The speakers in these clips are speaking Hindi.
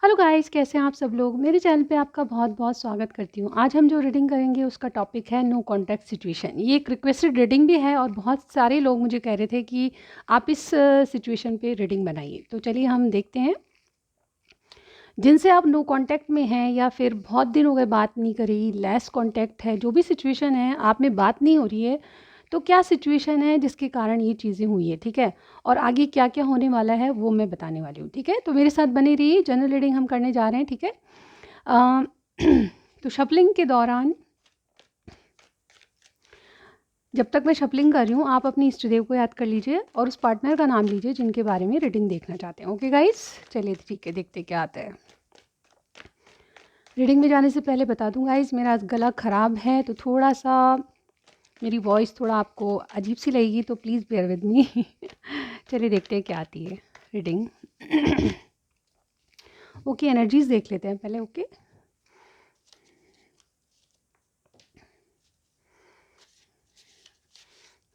हेलो गाइस, कैसे हैं आप सब लोग। मेरे चैनल पे आपका बहुत बहुत स्वागत करती हूँ। आज हम जो रीडिंग करेंगे उसका टॉपिक है नो कॉन्टैक्ट सिचुएशन। ये एक रिक्वेस्टेड रीडिंग भी है और बहुत सारे लोग मुझे कह रहे थे कि आप इस सिचुएशन पे रीडिंग बनाइए। तो चलिए हम देखते हैं। जिनसे आप नो कॉन्टैक्ट में हैं या फिर बहुत दिन हो गए बात नहीं करी, लेस कॉन्टैक्ट है, जो भी सिचुएशन है, आप में बात नहीं हो रही है, तो क्या सिचुएशन है जिसके कारण ये चीज़ें हुई है, ठीक है। और आगे क्या क्या होने वाला है वो मैं बताने वाली हूँ, ठीक है। तो मेरे साथ बने रहिए, जनरल रीडिंग हम करने जा रहे हैं, ठीक है। अ, तो शफलिंग के दौरान, जब तक मैं शफलिंग कर रही हूँ, आप अपनी इष्ट देव को याद कर लीजिए और उस पार्टनर का नाम लीजिए जिनके बारे में रीडिंग देखना चाहते हैं। ओके गाइस, चलिए ठीक है, देखते क्या आता है। रीडिंग में जाने से पहले बता दूं गाइस, मेरा आज गला ख़राब है तो थोड़ा सा मेरी वॉइस थोड़ा आपको अजीब सी लगेगी, तो प्लीज़ बेयर विद मी। चलिए देखते हैं क्या आती है रीडिंग। ओके, एनर्जीज देख लेते हैं पहले। ओके,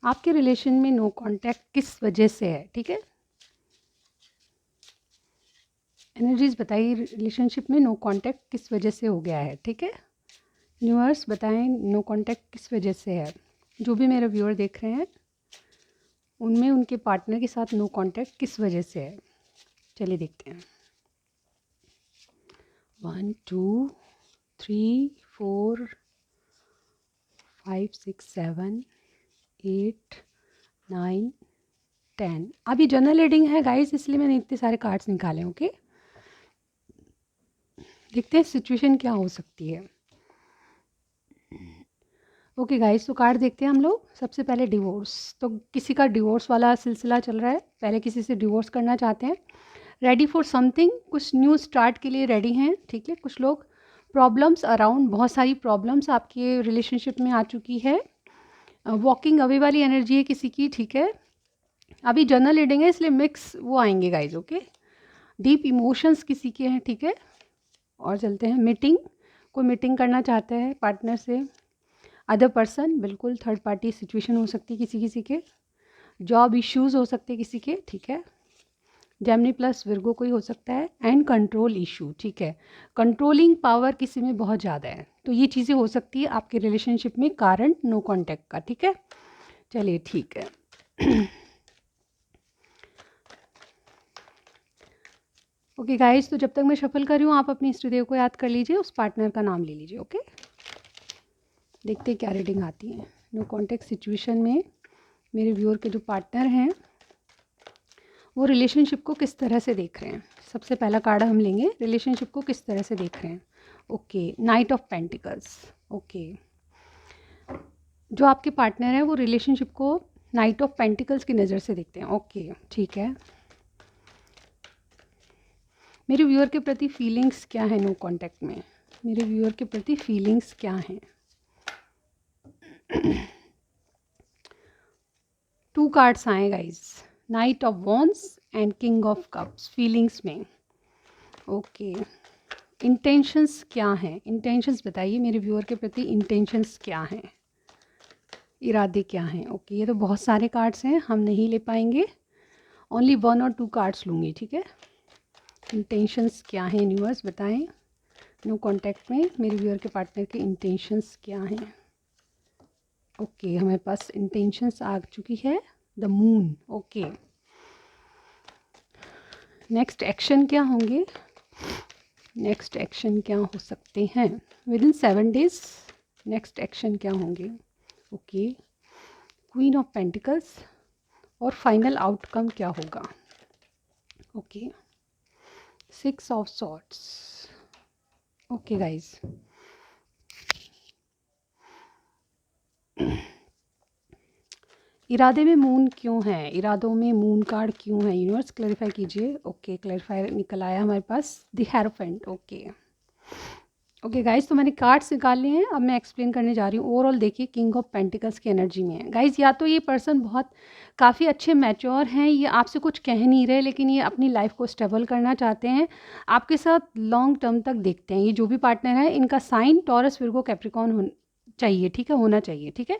आपके रिलेशन में नो कांटेक्ट किस वजह से है, ठीक है। एनर्जीज बताइए, रिलेशनशिप में नो कांटेक्ट किस वजह से हो गया है, ठीक है। यूनिवर्स बताएं, नो कांटेक्ट किस वजह से है। जो भी मेरे व्यूअर देख रहे हैं उनमें उनके पार्टनर के साथ नो कांटेक्ट किस वजह से है। चलिए देखते हैं। 1 2 3 4 5 6 7 8 9 10। अभी जनरल रीडिंग है गाइस, इसलिए मैंने इतने सारे कार्ड्स निकाले। ओके, देखते हैं सिचुएशन क्या हो सकती है। ओके गाइस, तो कार्ड देखते हैं हम लोग। सबसे पहले डिवोर्स। तो किसी का डिवोर्स वाला सिलसिला चल रहा है, पहले किसी से डिवोर्स करना चाहते हैं, रेडी फॉर समथिंग, कुछ न्यू स्टार्ट के लिए रेडी हैं, ठीक है। कुछ लोग प्रॉब्लम्स अराउंड, बहुत सारी प्रॉब्लम्स आपके रिलेशनशिप में आ चुकी है। वॉकिंग अवे वाली एनर्जी है किसी की, ठीक है। अभी जनरल रीडिंग है इसलिए मिक्स वो आएंगे गाइज। ओके, डीप इमोशंस किसी के हैं, ठीक है। और चलते हैं मीटिंग। कोई मीटिंग करना चाहते हैं पार्टनर से। अदर पर्सन, बिल्कुल थर्ड पार्टी सिचुएशन हो सकती है किसी किसी के। जॉब इश्यूज हो सकते हैं किसी के, ठीक है। जेमिनी प्लस विर्गो कोई हो सकता है। एंड कंट्रोल इशू, ठीक है। कंट्रोलिंग पावर किसी में बहुत ज़्यादा है, तो ये चीज़ें हो सकती है आपके रिलेशनशिप में कारण नो कांटेक्ट का, ठीक है। चलिए ठीक है। ओके गाइस, तो जब तक मैं शफल कर रही हूँ आप अपनी इष्ट देव को याद कर लीजिए, उस पार्टनर का नाम ले लीजिए। ओके, देखते हैं क्या रीडिंग आती है। नो कॉन्टेक्ट सिचुएशन में मेरे व्यूअर के जो पार्टनर हैं वो रिलेशनशिप को किस तरह से देख रहे हैं। सबसे पहला कार्ड हम लेंगे, रिलेशनशिप को किस तरह से देख रहे हैं। Okay, night of pentacles. Okay, जो आपके पार्टनर हैं वो रिलेशनशिप को नाइट ऑफ पेंटिकल्स की नज़र से देखते हैं। ओके, ठीक है। मेरे व्यूअर के प्रति फीलिंग्स क्या है नो कांटेक्ट में। मेरे व्यूअर के प्रति फीलिंग्स क्या हैं। 2 कार्ड्स आए guys, night of wands and king of cups feelings में। ओके, इंटेंशंस क्या हैं। इंटेंशंस बताइए, मेरे व्यूअर के प्रति इंटेंशंस क्या हैं, इरादे क्या हैं। ओके, ये तो बहुत सारे कार्ड्स हैं, हम नहीं ले पाएंगे, ओनली 1 और 2 कार्ड्स लूँगी, ठीक है। इंटेंशंस क्या हैं, यूनिवर्स बताएं। नो कांटेक्ट में मेरे व्यूअर के पार्टनर के इंटेंशंस क्या हैं। ओके, हमारे पास इंटेंशंस आ चुकी है, the moon. Okay, next action क्या होंगे। नेक्स्ट एक्शन क्या हो सकते हैं with in 7 days. Next action क्या होंगे। ओके, क्वीन ऑफ पेंटिकल्स और फाइनल आउटकम क्या होगा। Okay, 6 of swords. Okay guys, इरादे में मून क्यों है, इरादों में मून कार्ड क्यों है, यूनिवर्स क्लैरिफाई कीजिए। ओके, क्लैरिफाई निकल आया हमारे पास, the hierophant. Okay okay guys, तो मैंने कार्ड्स निकाल लिए हैं, अब मैं एक्सप्लेन करने जा रही हूँ। ओवरऑल देखिए, किंग ऑफ पेंटिकल्स की एनर्जी में है गाइज। या तो ये पर्सन बहुत काफ़ी अच्छे मैच्योर हैं, ये आपसे कुछ कह नहीं रहे, लेकिन ये अपनी लाइफ को स्टेबल करना चाहते हैं, आपके साथ लॉन्ग टर्म तक देखते हैं। ये जो भी पार्टनर है इनका साइन टॉरस विर्गो कैप्रिकॉर्न चाहिए, ठीक है, होना चाहिए, ठीक है।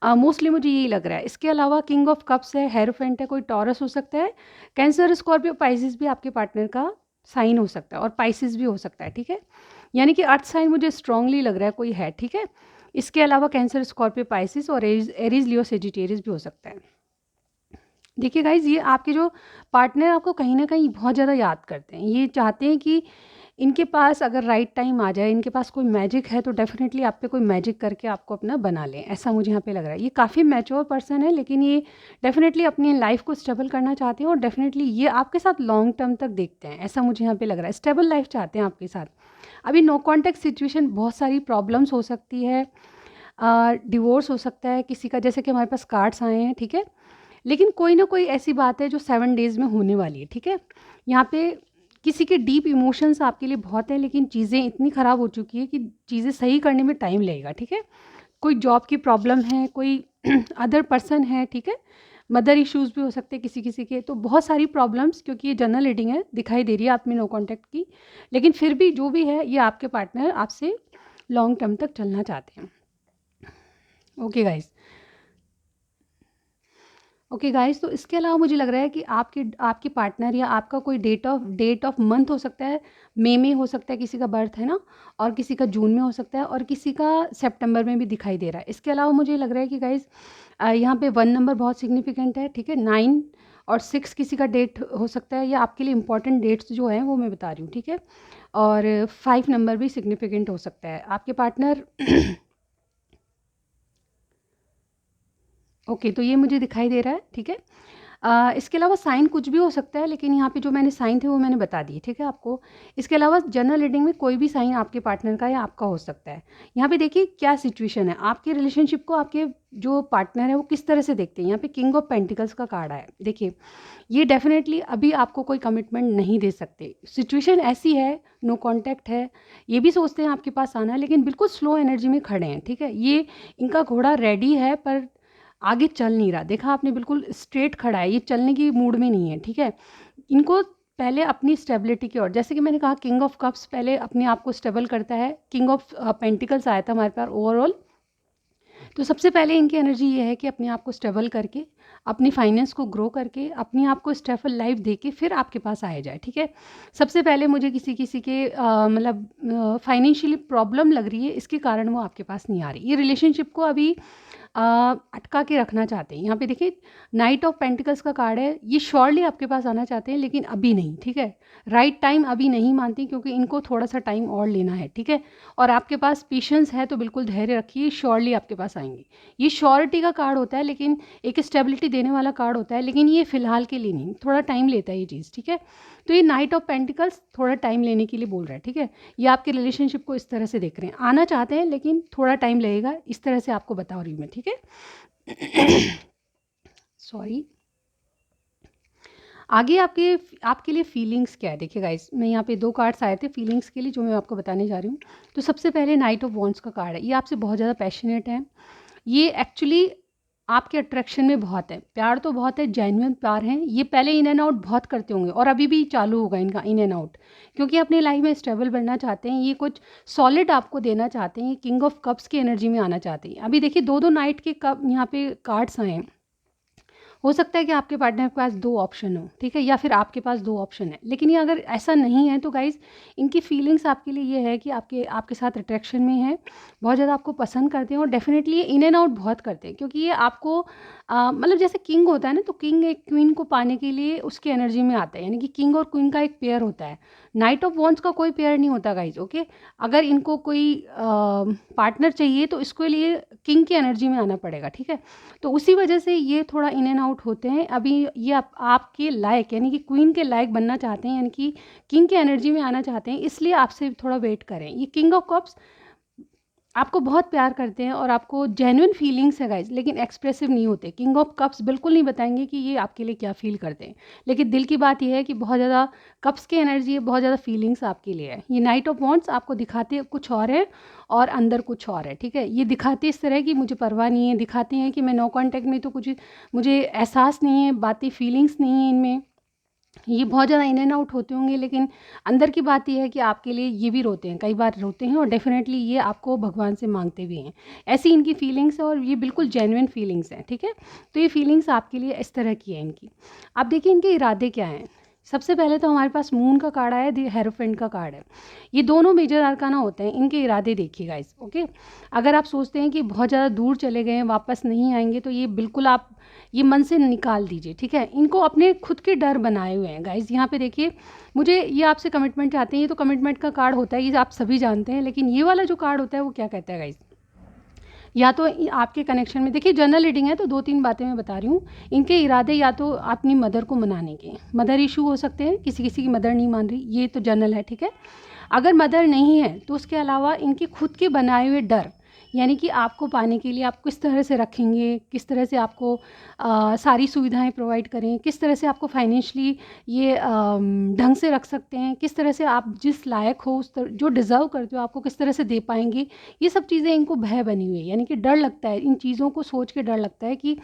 मोस्टली मुझे यही लग रहा है। इसके अलावा किंग ऑफ कप्स है, हेरोफेंट है, कोई टॉरस हो सकता है, कैंसर, स्कॉर्पियो, पाइसिस भी आपके पार्टनर का साइन हो सकता है और पाइसिस भी हो सकता है, ठीक है। यानी कि अर्थ साइन मुझे स्ट्रांगली लग रहा है कोई है, ठीक है। इसके अलावा कैंसर, स्कॉर्पियो, पाइसिस और एरीज, लियो, सेजिटेरियस भी हो सकता है। देखिए गाइज, ये आपके जो पार्टनर आपको कहीं ना कहीं बहुत ज़्यादा याद करते हैं। ये चाहते हैं कि इनके पास अगर राइट टाइम आ जाए, इनके पास कोई मैजिक है तो डेफिनेटली आप पे कोई मैजिक करके आपको अपना बना लें, ऐसा मुझे यहाँ पे लग रहा है। ये काफ़ी मैच्योर पर्सन है, लेकिन ये डेफिनेटली अपनी लाइफ को स्टेबल करना चाहते हैं और डेफिनेटली ये आपके साथ लॉन्ग टर्म तक देखते हैं, ऐसा मुझे यहाँ पे लग रहा है। स्टेबल लाइफ चाहते हैं आपके साथ। अभी नो कॉन्टैक्ट सिचुएशन, बहुत सारी प्रॉब्लम्स हो सकती है, डिवोर्स हो सकता है किसी का, जैसे कि हमारे पास कार्ड्स आए हैं, ठीक है। लेकिन कोई ना कोई ऐसी बात है जो 7 डेज़ में होने वाली है, ठीक है। यहाँ पे किसी के डीप इमोशंस आपके लिए बहुत है, लेकिन चीज़ें इतनी ख़राब हो चुकी है कि चीज़ें सही करने में टाइम लगेगा, ठीक है। कोई जॉब की प्रॉब्लम है, कोई अदर पर्सन है, ठीक है। मदर इश्यूज़ भी हो सकते हैं किसी किसी के। तो बहुत सारी प्रॉब्लम्स, क्योंकि ये जनरल रीडिंग है, दिखाई दे रही है आप में नो कॉन्टैक्ट की, लेकिन फिर भी जो भी है, ये आपके पार्टनर आपसे लॉन्ग टर्म तक चलना चाहते हैं। ओके गाइस, ओके गाइस, तो इसके अलावा मुझे लग रहा है कि आपके पार्टनर या आपका कोई डेट ऑफ मंथ हो सकता है। मई में हो सकता है किसी का बर्थ, है ना, और किसी का जून में हो सकता है और किसी का सितंबर में भी दिखाई दे रहा है। इसके अलावा मुझे लग रहा है कि गाइस यहाँ पे 1 नंबर बहुत सिग्निफिकेंट है, ठीक है। 9 और 6 किसी का डेट हो सकता है। ये आपके लिए इंपॉर्टेंट डेट्स जो हैं वो मैं बता रही हूँ, ठीक है। और 5 नंबर भी सिग्निफिकेंट हो सकता है आपके पार्टनर। ओके, तो ये मुझे दिखाई दे रहा है, ठीक है। इसके अलावा साइन कुछ भी हो सकता है, लेकिन यहाँ पे जो मैंने साइन थे वो मैंने बता दिए, ठीक है आपको। इसके अलावा जनरल रीडिंग में कोई भी साइन आपके पार्टनर का या आपका हो सकता है। यहाँ पे देखिए क्या सिचुएशन है, आपके रिलेशनशिप को आपके जो पार्टनर है वो किस तरह से देखते हैं। यहाँ पे किंग ऑफ पेंटिकल्स का कार्ड है, देखिए ये डेफिनेटली अभी आपको कोई कमिटमेंट नहीं दे सकते। सिचुएशन ऐसी है, नो कॉन्टैक्ट है, ये भी सोचते हैं आपके पास आना, लेकिन बिल्कुल स्लो एनर्जी में खड़े हैं, ठीक है। ये इनका घोड़ा रेडी है पर आगे चल नहीं रहा। देखा आपने, बिल्कुल स्ट्रेट खड़ा है, ये चलने की मूड में नहीं है, ठीक है। इनको पहले अपनी स्टेबिलिटी की ओर, जैसे कि मैंने कहा किंग ऑफ कप्स पहले अपने आप को स्टेबल करता है। किंग ऑफ पेंटिकल्स आया था हमारे पास ओवरऑल। तो सबसे पहले इनकी एनर्जी ये है कि अपने आप को स्टेबल करके, अपनी फाइनेंस को ग्रो करके, अपने आप को स्टेबल लाइफ दे के फिर आपके पास आया जाए, ठीक है। सबसे पहले मुझे किसी किसी के मतलब फाइनेंशियली प्रॉब्लम लग रही है, इसके कारण वो आपके पास नहीं आ रही। ये रिलेशनशिप को अभी अटका के रखना चाहते हैं। यहाँ पे देखिए नाइट ऑफ पेंटिकल्स का कार्ड है, ये श्योरली आपके पास आना चाहते हैं, लेकिन अभी नहीं, ठीक है। राइट टाइम अभी नहीं मानती, क्योंकि इनको थोड़ा सा टाइम और लेना है, ठीक है। और आपके पास पेशेंस है तो बिल्कुल धैर्य रखिए, श्योरली आपके पास आएंगे। ये श्योरिटी का कार्ड होता है, लेकिन एक स्टेबिलिटी देने वाला कार्ड होता है, लेकिन ये फिलहाल के लिए नहीं, थोड़ा टाइम लेता है ये चीज़, ठीक है। तो ये नाइट ऑफ पेंटिकल्स थोड़ा टाइम लेने के लिए बोल रहा है, ठीक है। ये आपके रिलेशनशिप को इस तरह से देख रहे हैं, आना चाहते हैं लेकिन थोड़ा टाइम लगेगा, इस तरह से आपको बता रही हूँ मैं, ठीक है। सॉरी। आगे आपके लिए फीलिंग्स क्या है, देखिए गाइस, मैं यहाँ पे 2 कार्ड्स आए थे फीलिंग्स के लिए जो मैं आपको बताने जा रही हूँ। तो सबसे पहले नाइट ऑफ वॉन्ड्स का कार्ड है, ये आपसे बहुत ज़्यादा पैशनेट है। ये एक्चुअली आपके अट्रैक्शन में बहुत है, प्यार तो बहुत है, जेन्युइन प्यार है। ये पहले इन एंड आउट बहुत करते होंगे और अभी भी चालू होगा इनका इन एंड आउट, क्योंकि अपनी लाइफ में स्टेबल बनना चाहते हैं। ये कुछ सॉलिड आपको देना चाहते हैं, ये किंग ऑफ कप्स की एनर्जी में आना चाहते हैं। अभी देखिए 2-2 नाइट के कप यहाँ पे कार्ड्स आए हैं। हो सकता है कि आपके पार्टनर के पास 2 ऑप्शन हो, ठीक है, या फिर आपके पास 2 ऑप्शन है। लेकिन ये अगर ऐसा नहीं है तो गाइज़, इनकी फीलिंग्स आपके लिए ये है कि आपके साथ अट्रैक्शन में है, बहुत ज़्यादा आपको पसंद करते हैं और डेफिनेटली ये इन एंड आउट बहुत करते हैं, क्योंकि ये आपको मतलब जैसे किंग होता है ना, तो किंग एक क्वीन को पाने के लिए उसकी एनर्जी में आता है, यानी कि किंग और क्वीन का एक पेयर होता है। नाइट ऑफ वॉन्ड्स का कोई पेयर नहीं होता गाइज़, ओके। अगर इनको कोई पार्टनर चाहिए तो इसके लिए किंग की एनर्जी में आना पड़ेगा, ठीक है। तो उसी वजह से ये थोड़ा इन एंड आउट होते हैं। अभी ये आपके लायक, यानी कि क्वीन के लायक बनना चाहते हैं, यानी कि किंग की एनर्जी में आना चाहते हैं, इसलिए आपसे थोड़ा वेट करें। ये किंग ऑफ कप्स आपको बहुत प्यार करते हैं और आपको जेन्युइन फीलिंग्स है गाइज, लेकिन एक्सप्रेसिव नहीं होते। किंग ऑफ कप्स बिल्कुल नहीं बताएंगे कि ये आपके लिए क्या फील करते हैं, लेकिन दिल की बात यह है कि बहुत ज़्यादा कप्स की एनर्जी है, बहुत ज़्यादा फीलिंग्स आपके लिए है। ये नाइट ऑफ वॉन्ड्स आपको दिखाते कुछ और है और अंदर कुछ और है, ठीक है। ये दिखाते इस तरह की मुझे परवाह नहीं है, दिखाते हैं कि मैं नो कॉन्टैक्ट में तो कुछ मुझे एहसास नहीं है, बातें फीलिंग्स नहीं है इनमें। ये बहुत ज़्यादा इन एंड आउट होते होंगे, लेकिन अंदर की बात ये है कि आपके लिए ये भी रोते हैं, कई बार रोते हैं और डेफिनेटली ये आपको भगवान से मांगते भी हैं। ऐसी इनकी फीलिंग्स है और ये बिल्कुल जेन्युइन फीलिंग्स हैं, ठीक है। तो ये फीलिंग्स आपके लिए इस तरह की है इनकी। अब देखिए इनके इरादे क्या हैं। सबसे पहले तो हमारे पास मून का कार्ड आया, दी हेरोफेंट का कार्ड है। ये दोनों मेजर अरकाना होते हैं, इनके इरादे देखिए गाइस। ओके, अगर आप सोचते हैं कि बहुत ज़्यादा दूर चले गए हैं, वापस नहीं आएंगे, तो ये बिल्कुल आप ये मन से निकाल दीजिए, ठीक है। इनको अपने खुद के डर बनाए हुए हैं गाइस। यहाँ पे देखिए, मुझे ये आपसे कमिटमेंट चाहते हैं, ये तो कमिटमेंट का कार्ड होता है, ये आप सभी जानते हैं, लेकिन ये वाला जो कार्ड होता है वो क्या कहता है गाइस, या तो आपके कनेक्शन में देखिए, जनरल रीडिंग है तो 2-3 बातें मैं बता रही हूँ। इनके इरादे या तो अपनी मदर को मनाने के, मदर इशू हो सकते हैं, किसी किसी की मदर नहीं मान रही, ये तो जनरल है, ठीक है। अगर मदर नहीं है तो उसके अलावा इनके खुद के बनाए हुए डर, यानी कि आपको पाने के लिए आप किस तरह से रखेंगे, किस तरह से आपको सारी सुविधाएं प्रोवाइड करें, किस तरह से आपको फाइनेंशियली ये ढंग से रख सकते हैं, किस तरह से आप जिस लायक हो उस तरह जो डिज़र्व करते हो आपको किस तरह से दे पाएंगे। ये सब चीज़ें इनको भय बनी हुई है, यानी कि डर लगता है, इन चीज़ों को सोच के डर लगता है कि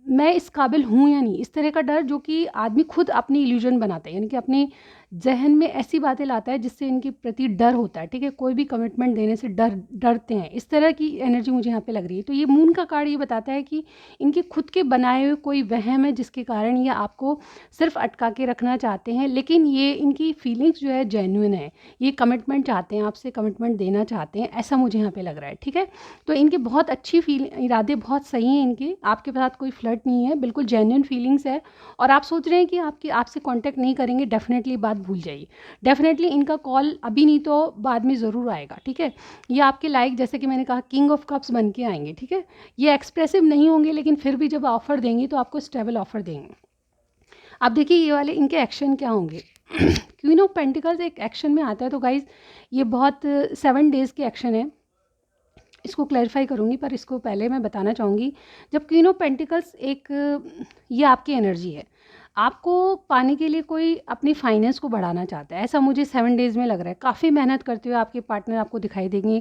मैं इस काबिल हूँ या नहीं, इस तरह का डर जो कि आदमी खुद अपनी इल्यूजन बनाता है, यानी कि अपने जहन में ऐसी बातें लाता है जिससे इनके प्रति डर होता है, ठीक है। कोई भी कमिटमेंट देने से डरते हैं, इस तरह की एनर्जी मुझे यहाँ पे लग रही है। तो ये मून का कार्ड ये बताता है कि इनके खुद के बनाए हुए कोई वहम है जिसके कारण ये आपको सिर्फ अटका के रखना चाहते हैं, लेकिन ये इनकी फीलिंग्स जो है जेन्युइन है, ये कमिटमेंट चाहते हैं, आपसे कमिटमेंट देना चाहते हैं, ऐसा मुझे यहाँ पे लग रहा है, ठीक है। तो इनके बहुत अच्छी इरादे बहुत सही हैं इनके, आपके साथ कोई फ्लर्ट नहीं है, बिल्कुल जेन्युइन फीलिंग्स है। और आप सोच रहे हैं कि आपसे कांटेक्ट नहीं करेंगे, डेफिनेटली बात भूल जाइए। डेफिनेटली इनका कॉल अभी नहीं तो बाद में ज़रूर आएगा, ठीक है। ये आपके लाइक, जैसे कि मैंने कहा, किंग ऑफ कप्स बन के आएंगे, ठीक है। ये एक्सप्रेसिव नहीं होंगे, लेकिन फिर भी जब ऑफर देंगे तो आपको स्टेबल ऑफर देंगे। अब देखिए ये वाले इनके एक्शन क्या होंगे। क्वीन ऑफ पेंटिकल्स एक एक्शन में आता है, तो गाइज ये बहुत 7 डेज़ के एक्शन है, इसको क्लैरिफाई करूँगी, पर इसको पहले मैं बताना चाहूँगी। जब क्वीन ऑफ पेंटिकल्स एक ये आपकी एनर्जी है, आपको पाने के लिए कोई अपनी फाइनेंस को बढ़ाना चाहता है, ऐसा मुझे 7 डेज़ में लग रहा है। काफ़ी मेहनत करते हुए आपके पार्टनर आपको दिखाई देंगे,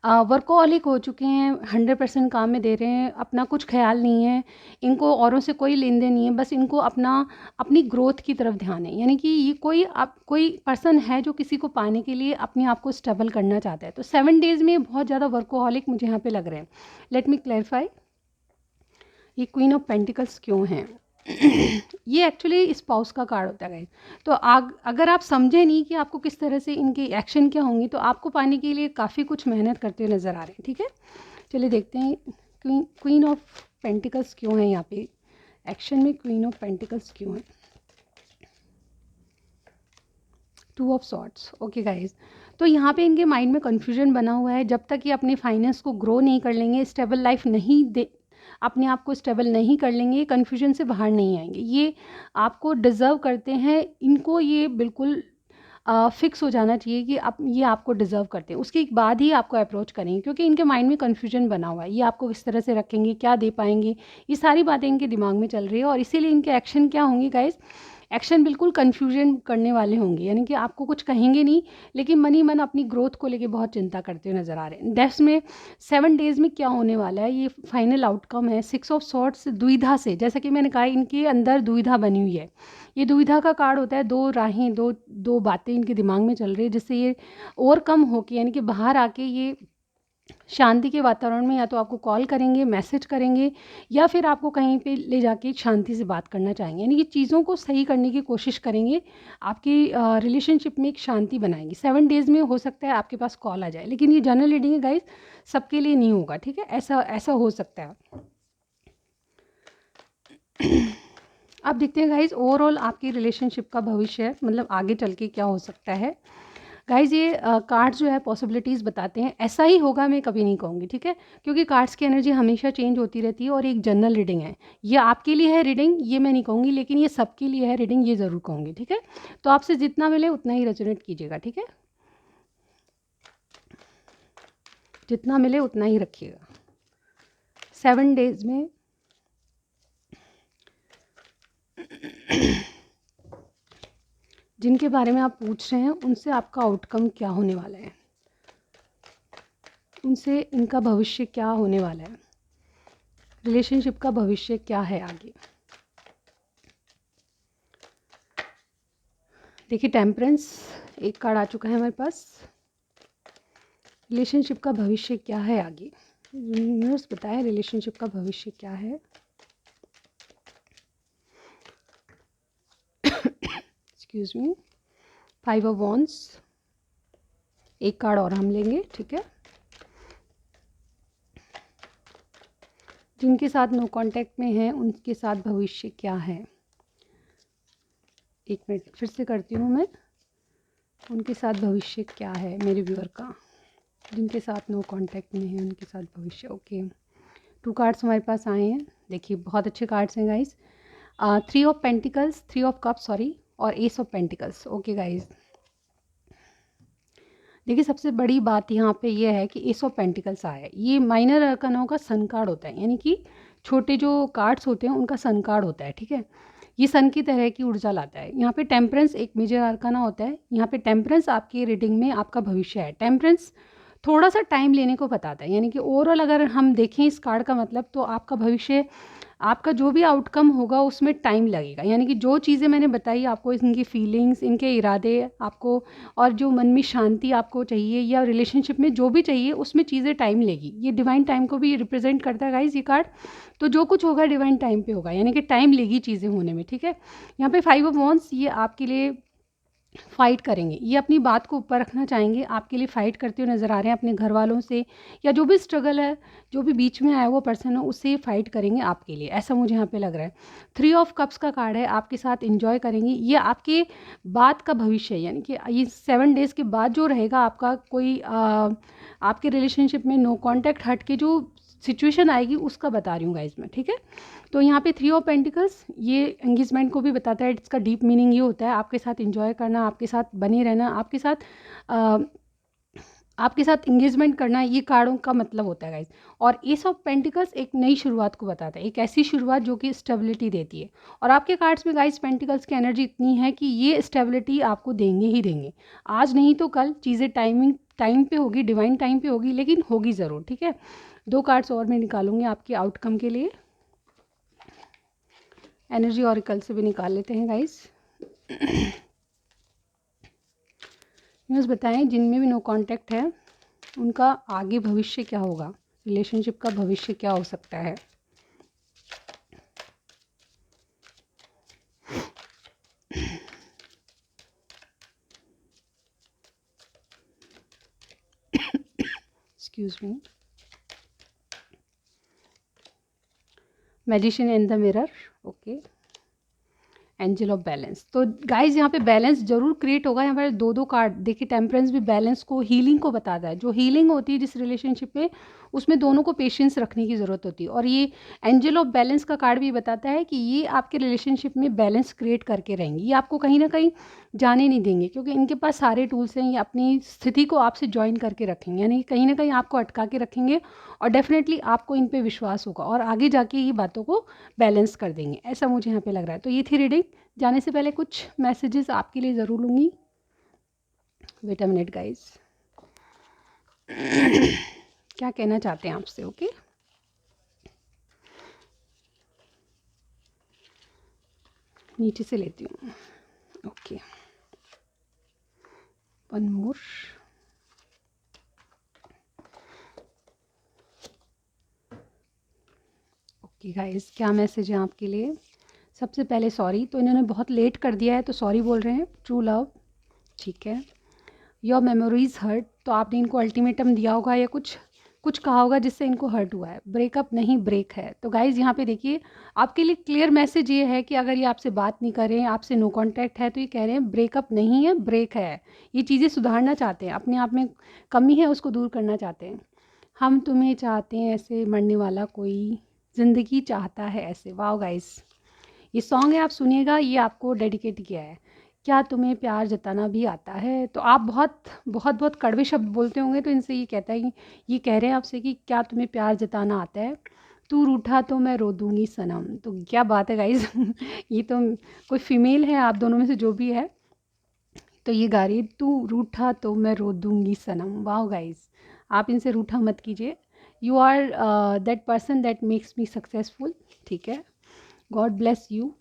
वर्कोहॉलिक हो चुके हैं, 100% काम में दे रहे हैं, अपना कुछ ख्याल नहीं है, इनको औरों से कोई लेन देन नहीं है, बस इनको अपनी ग्रोथ की तरफ ध्यान है। यानी कि ये कोई पर्सन है जो किसी को पाने के लिए अपने आप को स्टेबल करना चाहता है। तो 7 डेज़ में बहुत ज़्यादा वर्कोहॉलिक मुझे यहाँ पे लग रहे हैं। लेट मी क्लैरिफाई, ये क्वीन ऑफ पेंटिकल्स क्यों हैं। ये एक्चुअली स्पाउस का कार्ड होता है गाइस। तो अगर आप समझे नहीं कि आपको किस तरह से इनके एक्शन क्या होंगे, तो आपको पाने के लिए काफ़ी कुछ मेहनत करते हुए नज़र आ रहे हैं, ठीक है। चलिए देखते हैं क्वीन ऑफ पेंटिकल्स क्यों है यहाँ पे एक्शन में, क्वीन ऑफ पेंटिकल्स क्यों है। 2 ऑफ सॉर्ड्स, ओके गाइज। तो यहाँ पे इनके माइंड में कन्फ्यूजन बना हुआ है, जब तक ये अपने फाइनेंस को ग्रो नहीं कर लेंगे, स्टेबल लाइफ नहीं दे, अपने आप को स्टेबल नहीं कर लेंगे, कन्फ्यूजन से बाहर नहीं आएंगे। ये आपको डिज़र्व करते हैं, इनको ये बिल्कुल फिक्स हो जाना चाहिए कि आप ये आपको डिज़र्व करते हैं, उसके बाद ही आपको अप्रोच करेंगे, क्योंकि इनके माइंड में कन्फ्यूजन बना हुआ है। ये आपको किस तरह से रखेंगे, क्या दे पाएंगे, ये सारी बातें इनके दिमाग में चल रही है, और इसीलिए इनके एक्शन क्या होंगे गाइज, एक्शन बिल्कुल कन्फ्यूजन करने वाले होंगे, यानी कि आपको कुछ कहेंगे नहीं, लेकिन मन ही मन अपनी ग्रोथ को लेके बहुत चिंता करते हुए नज़र आ रहे हैं। डेस्क में 7 डेज़ में क्या होने वाला है, ये फाइनल आउटकम है 6 ऑफ सॉर्ड्स दुविधा से। जैसा कि मैंने कहा, इनके अंदर दुविधा बनी हुई है, ये दुविधा का कार्ड होता है, दो राहें, दो बातें इनके दिमाग में चल रही है, जिससे ये ओवरकम होके, यानी कि बाहर आके ये शांति के वातावरण में या तो आपको कॉल करेंगे, मैसेज करेंगे, या फिर आपको कहीं पे ले जाके शांति से बात करना चाहेंगे, यानी कि चीज़ों को सही करने की कोशिश करेंगे, आपकी रिलेशनशिप में एक शांति बनाएंगे। 7 डेज़ में हो सकता है आपके पास कॉल आ जाए, लेकिन ये जनरल रीडिंग है गाइस, सबके लिए नहीं होगा, ठीक है। ऐसा हो सकता है। अब देखते हैं गाइज ओवरऑल आपकी रिलेशनशिप का भविष्य, मतलब आगे चल के क्या हो सकता है। गाइज ये कार्ड्स जो है पॉसिबिलिटीज़ बताते हैं, ऐसा ही होगा मैं कभी नहीं कहूँगी, ठीक है, क्योंकि कार्ड्स की एनर्जी हमेशा चेंज होती रहती है, और एक जनरल रीडिंग है, ये आपके लिए है रीडिंग, ये मैं नहीं कहूँगी, लेकिन ये सबके लिए है रीडिंग, ये ज़रूर कहूँगी, ठीक है। तो आपसे जितना मिले उतना ही रेजोनेट कीजिएगा, ठीक है, जितना मिले उतना ही रखिएगा। 7 डेज़ में जिनके बारे में आप पूछ रहे हैं उनसे आपका आउटकम क्या होने वाला है, उनसे इनका भविष्य क्या होने वाला है, रिलेशनशिप का भविष्य क्या है आगे। देखिए टेम्परेंस एक कार्ड आ चुका है हमारे पास, रिलेशनशिप का भविष्य क्या है आगे, यूनिवर्स बताए रिलेशनशिप का भविष्य क्या है। एक्सक्यूज मी, 5 ऑफ वॉन्ड्स, एक कार्ड और हम लेंगे, ठीक है। जिनके साथ नो कांटेक्ट में हैं उनके साथ भविष्य क्या है। एक मिनट फिर से करती हूँ मैं, उनके साथ भविष्य क्या है मेरे व्यूअर का, जिनके साथ नो कांटेक्ट में है उनके साथ भविष्य। ओके, 2 कार्ड्स हमारे पास आए हैं, देखिए बहुत अच्छे कार्ड्स हैं guys. 3 of pentacles, 3 of cup sorry, और ace of pentacles. Okay guys, देखिए सबसे बड़ी बात यहाँ पे ये है कि एस ऑफ पेंटिकल्स आया है, ये माइनर अरकानों का सन कार्ड होता है, यानी कि छोटे जो कार्ड्स होते हैं उनका सन कार्ड होता है, ठीक है। ये सन की तरह की ऊर्जा लाता है। यहाँ पे टेम्परेंस एक मेजर अरकाना होता है, यहाँ पे टेम्परेंस आपकी रीडिंग में आपका भविष्य है। टेम्परेंस थोड़ा सा टाइम लेने को बताता है, यानी कि ओवरऑल अगर हम देखें इस कार्ड का मतलब, तो आपका भविष्य, आपका जो भी आउटकम होगा उसमें टाइम लगेगा, यानी कि जो चीज़ें मैंने बताई आपको, इनकी फीलिंग्स, इनके इरादे आपको, और जो मन में शांति आपको चाहिए या रिलेशनशिप में जो भी चाहिए, उसमें चीज़ें टाइम लेगी। ये डिवाइन टाइम को भी रिप्रेजेंट करता है गाइज ये कार्ड। तो जो कुछ होगा डिवाइन टाइम पे होगा, यानी कि टाइम लेगी चीज़ें होने में, ठीक है। यहाँ पे 5 ऑफ वॉन्ड्स, ये आपके लिए फ़ाइट करेंगे, ये अपनी बात को ऊपर रखना चाहेंगे, आपके लिए फ़ाइट करते हुए नज़र आ रहे हैं अपने घर वालों से, या जो भी स्ट्रगल है, जो भी बीच में आया हुआ पर्सन हो उससे फ़ाइट करेंगे आपके लिए, ऐसा मुझे यहाँ पे लग रहा है। 3 ऑफ कप्स का कार्ड है, आपके साथ एंजॉय करेंगे, ये आपके बाद का भविष्य है, यानी कि ये 7 डेज़ के बाद जो रहेगा आपका कोई आपके रिलेशनशिप में नो कॉन्टैक्ट हट के जो सिचुएशन आएगी उसका बता रही हूँ गाइज मैं, ठीक है। तो यहाँ पे 3 ऑफ पेंटिकल्स ये एंगेजमेंट को भी बताता है। इसका डीप मीनिंग ये होता है आपके साथ एंजॉय करना, आपके साथ बने रहना, आपके साथ एंगेजमेंट करना, ये कार्डों का मतलब होता है गाइज। और एस ऑफ पेंटिकल्स एक नई शुरुआत को बताता है, एक ऐसी शुरुआत जो कि स्टेबिलिटी देती है। और आपके कार्ड्स में गाइज पेंटिकल्स की एनर्जी इतनी है कि ये स्टेबिलिटी आपको देंगे ही देंगे, आज नहीं तो कल चीज़ें टाइम पे होगी, डिवाइन टाइम पे होगी, लेकिन होगी ज़रूर, ठीक है। 2 कार्ड्स और मैं निकालूंगी आपके आउटकम के लिए, एनर्जी ऑरिकल से भी निकाल लेते हैं गाइस। न्यूज़ बताएं जिनमें भी नो कांटेक्ट है उनका आगे भविष्य क्या होगा, रिलेशनशिप का भविष्य क्या हो सकता है। Excuse me, magician in the mirror, okay, angel of balance. तो गाइज यहाँ पे बैलेंस जरूर क्रिएट होगा। यहाँ पर 2 कार्ड देखिए, टेम्परेंस भी बैलेंस को, हीलिंग को बताता है। जो हीलिंग होती है जिस रिलेशनशिप में, उसमें दोनों को पेशेंस रखने की ज़रूरत होती है। और ये एंजल ऑफ बैलेंस का कार्ड भी बताता है कि ये आपके रिलेशनशिप में बैलेंस क्रिएट करके रहेंगे, ये आपको कहीं ना कहीं जाने नहीं देंगे, क्योंकि इनके पास सारे टूल्स हैं, ये अपनी स्थिति को आपसे ज्वाइन करके रखेंगे, यानी कहीं ना कहीं आपको अटका के रखेंगे, और डेफिनेटली आपको इन पे विश्वास होगा और आगे जाके ये बातों को बैलेंस कर देंगे, ऐसा मुझे यहाँ पे लग रहा है। तो ये थी रीडिंग। जाने से पहले कुछ मैसेजेस आपके लिए ज़रूर लूँगी। वेट अ मिनट गाइस, क्या कहना चाहते हैं आपसे। ओके, नीचे से लेती हूँ। Okay, one more. Okay guys, क्या मैसेज है आपके लिए। सबसे पहले सॉरी, तो इन्होंने बहुत लेट कर दिया है तो सॉरी बोल रहे हैं। ट्रू लव, ठीक है। योर मेमोरीज हर्ट, तो आपने इनको अल्टीमेटम दिया होगा या कुछ कहा होगा जिससे इनको हर्ट हुआ है। ब्रेकअप नहीं, ब्रेक है। तो गाइज यहाँ पे देखिए, आपके लिए क्लियर मैसेज ये है कि अगर ये आपसे बात नहीं कर रहे हैं, आपसे नो कांटेक्ट है, तो ये कह रहे हैं ब्रेकअप नहीं है, ब्रेक है। ये चीज़ें सुधारना चाहते हैं, अपने आप में कमी है उसको दूर करना चाहते हैं। हम तुम्हें चाहते हैं ऐसे, मरने वाला कोई ज़िंदगी चाहता है ऐसे। वाह गाइज, ये सॉन्ग है, आप सुनिएगा, ये आपको डेडिकेट किया है। क्या तुम्हें प्यार जताना भी आता है। तो आप बहुत बहुत बहुत कड़वे शब्द बोलते होंगे, तो इनसे ये कहता है कि ये कह रहे हैं आपसे कि क्या तुम्हें प्यार जताना आता है। तू रूठा तो मैं रो दूंगी सनम। तो क्या बात है गाइज ये तो कोई फीमेल है, आप दोनों में से जो भी है, तो ये गा रही है, तू रूठा तो मैं रो दूंगी सनम। वाह गाइज, आप इनसे रूठा मत कीजिए। You are that person that makes me successful, ठीक है। God bless you.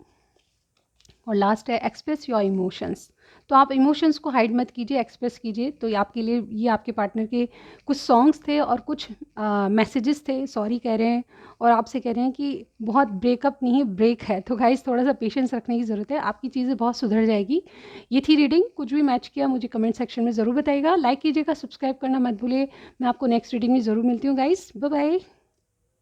और लास्ट है एक्सप्रेस योर इमोशंस। तो तो आप इमोशंस को हाइड मत कीजिए, एक्सप्रेस कीजिए। तो ये आपके लिए, ये आपके पार्टनर के कुछ सॉन्ग्स थे और कुछ मैसेजेस थे, सॉरी कह रहे हैं और आपसे कह रहे हैं कि बहुत ब्रेकअप नहीं ब्रेक है। तो गाइस थोड़ा सा पेशेंस रखने की ज़रूरत है, आपकी चीज़ें बहुत सुधर जाएगी। ये थी रीडिंग। कुछ भी मैच किया मुझे कमेंट सेक्शन में ज़रूर बताइएगा, लाइक कीजिएगा, सब्सक्राइब करना मत भूलिए। मैं आपको नेक्स्ट रीडिंग में ज़रूर मिलती हूँ गाइस। Bye bye.